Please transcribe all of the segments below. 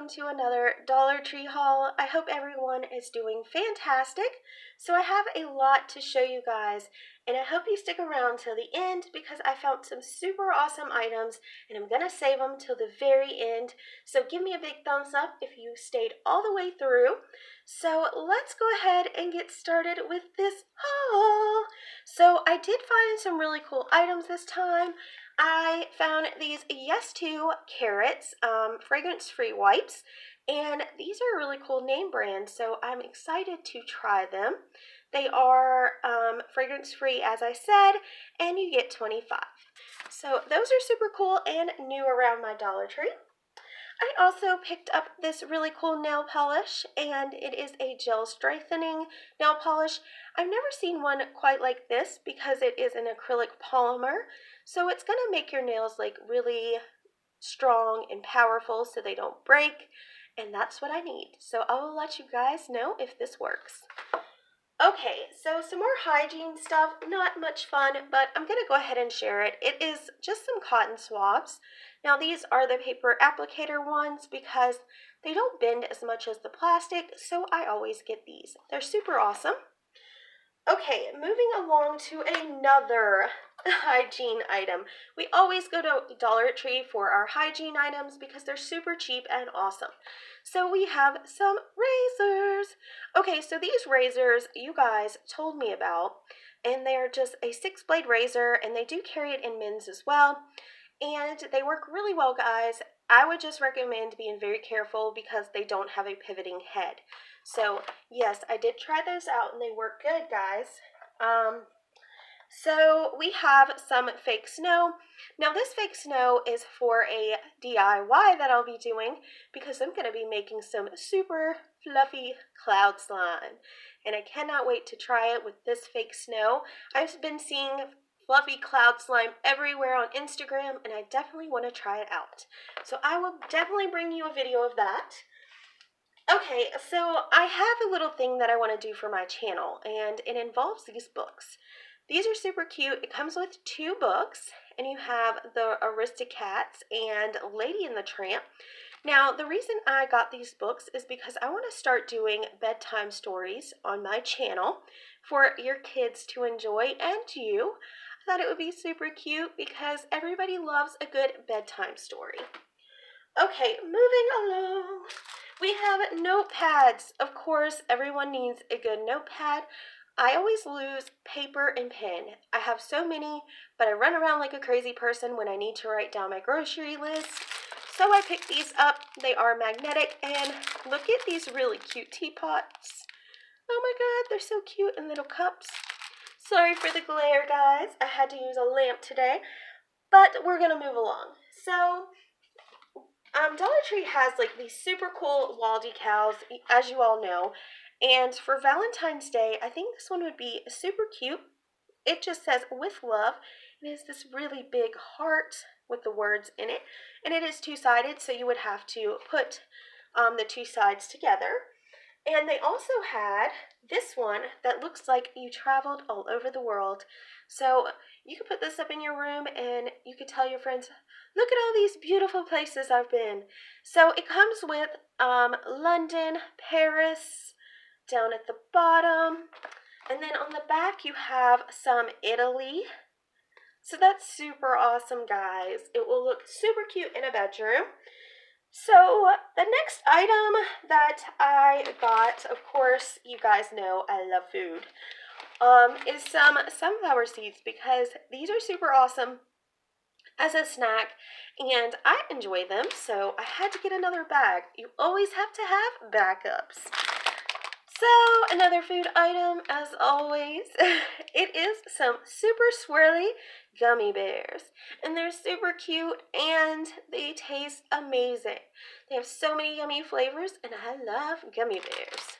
welcome to another Dollar Tree haul. I hope everyone is doing fantastic. So I have a lot to show you guys, and I hope you stick around till the end because I found some super awesome items and I'm gonna save them till the very end. So give me a big thumbs up if you stayed all the way through. So let's go ahead and get started with this haul. So I did find some really cool items this time. I found these Yes To Carrots fragrance-free wipes, and these are a really cool name brand, so I'm excited to try them. They are fragrance-free, as I said, and you get 25. So those are super cool and new around my Dollar Tree. I also picked up this really cool nail polish, and it is a gel strengthening nail polish. I've never seen one quite like this because it is an acrylic polymer, so it's going to make your nails like really strong and powerful so they don't break, and that's what I need. So I will let you guys know if this works. Okay, so some more hygiene stuff, not much fun, but I'm going to go ahead and share it. It is just some cotton swabs. Now these are the paper applicator ones because they don't bend as much as the plastic, so I always get these. They're super awesome. Okay, moving along to another hygiene item. We always go to Dollar Tree for our hygiene items because they're super cheap and awesome. So we have some razors. Okay, so these razors you guys told me about, and they're just a 6-blade razor, and they do carry it in men's as well. And they work really well, guys. I would just recommend being very careful because they don't have a pivoting head. So yes, I did try those out and they work good, guys. So we have some fake snow. Now this fake snow is for a DIY that I'll be doing because I'm going to be making some super fluffy cloud slime. And I cannot wait to try it with this fake snow. I've been seeing fluffy cloud slime everywhere on Instagram, and I definitely want to try it out. So I will definitely bring you a video of that. Okay, so I have a little thing that I want to do for my channel, and it involves these books. These are super cute. It comes with 2 books, and you have the Aristocats and Lady and the Tramp. Now, the reason I got these books is because I want to start doing bedtime stories on my channel for your kids to enjoy and you. I thought it would be super cute because everybody loves a good bedtime story. Okay, moving along. We have notepads. Of course, everyone needs a good notepad. I always lose paper and pen. I have so many, but I run around like a crazy person when I need to write down my grocery list. So I picked these up. They are magnetic, and look at these really cute teapots. Oh my god, they're so cute in little cups. Sorry for the glare, guys. I had to use a lamp today, but we're gonna move along. So Dollar Tree has like these super cool wall decals, as you all know, and for Valentine's Day, I think this one would be super cute. It just says "with love." It is this really big heart with the words in it, and it is 2-sided, so you would have to put the 2 sides together. And they also had this one that looks like you traveled all over the world. So you could put this up in your room and you could tell your friends, look at all these beautiful places I've been. So it comes with London, Paris, down at the bottom. And then on the back you have some Italy. So that's super awesome, guys. It will look super cute in a bedroom. So the next item that I got, of course, you guys know I love food, is some sunflower seeds because these are super awesome as a snack and I enjoy them, so I had to get another bag. You always have to have backups. So another food item, as always, it is some super swirly gummy bears, and they're super cute and they taste amazing. They have so many yummy flavors and I love gummy bears.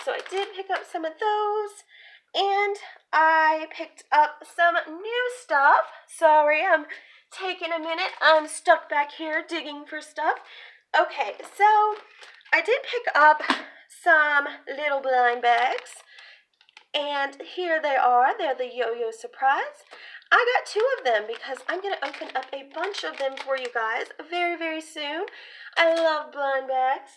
So I did pick up some of those, and I picked up some new stuff. Sorry, I'm taking a minute. I'm stuck back here digging for stuff. Okay, so I did pick up some little blind bags, and here they are. They're the Yo-Yo Surprise. I got 2 of them because I'm going to open up a bunch of them for you guys very, very soon. I love blind bags.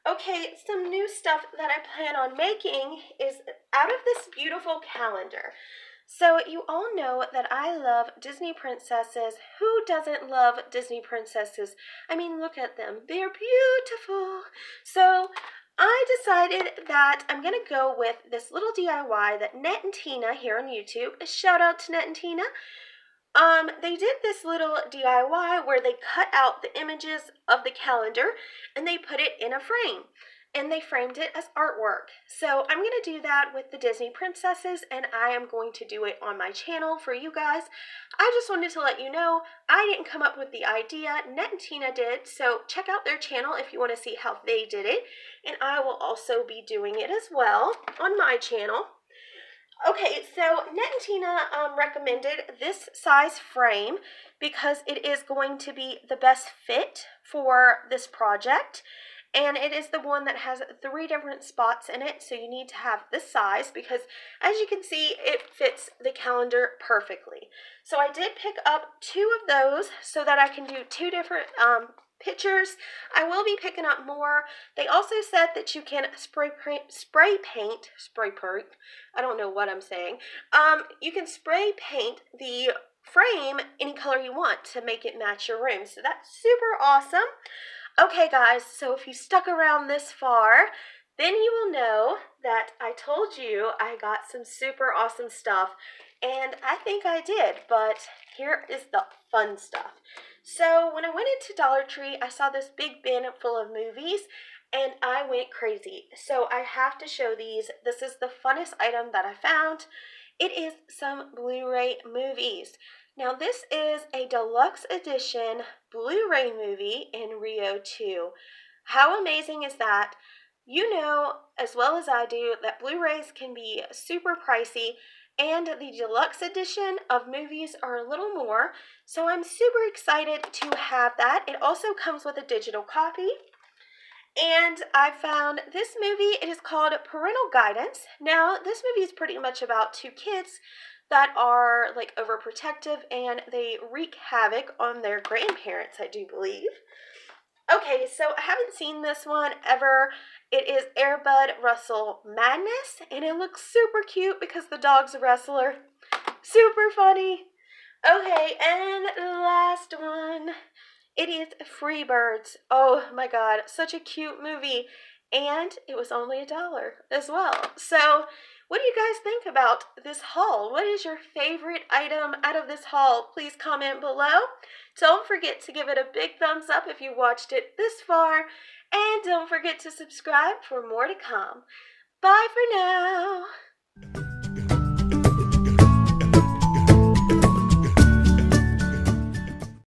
Okay, some new stuff that I plan on making is out of this beautiful calendar. So you all know that I love Disney princesses. Who doesn't love Disney princesses? I mean, look at them. They're beautiful. So I decided that I'm going to go with this little DIY that Net and Tina here on YouTube, a shout out to Net and Tina, they did this little DIY where they cut out the images of the calendar and they put it in a frame. And they framed it as artwork. So I'm going to do that with the Disney princesses, and I am going to do it on my channel for you guys. I just wanted to let you know I didn't come up with the idea. Net and Tina did, so check out their channel if you want to see how they did it. And I will also be doing it as well on my channel. Okay, so Net and Tina recommended this size frame because it is going to be the best fit for this project. And it is the one that has 3 different spots in it, so you need to have this size because, as you can see, it fits the calendar perfectly. So I did pick up 2 of those so that I can do 2 different pictures. I will be picking up more. They also said that you can spray paint, I don't know what I'm saying. You can spray paint the frame any color you want to make it match your room. So that's super awesome. Okay guys, so if you stuck around this far, then you will know that I told you I got some super awesome stuff, and I think I did, but here is the fun stuff. So when I went into Dollar Tree, I saw this big bin full of movies, and I went crazy. So I have to show these. This is the funnest item that I found. It is some Blu-ray movies. Now this is a deluxe edition Blu-ray movie in Rio 2. How amazing is that? You know as well as I do that Blu-rays can be super pricey, and the deluxe edition of movies are a little more, so I'm super excited to have that. It also comes with a digital copy. And I found this movie. It is called Parental Guidance. Now, this movie is pretty much about 2 kids that are like overprotective and they wreak havoc on their grandparents, I do believe. Okay, so I haven't seen this one ever. It is Air Bud Russell Madness, and it looks super cute because the dog's a wrestler. Super funny. Okay, and the last one. It is Freebirds. Oh my god, such a cute movie. And it was only $1 as well. So, what do you guys think about this haul? What is your favorite item out of this haul? Please comment below. Don't forget to give it a big thumbs up if you watched it this far. And don't forget to subscribe for more to come. Bye for now.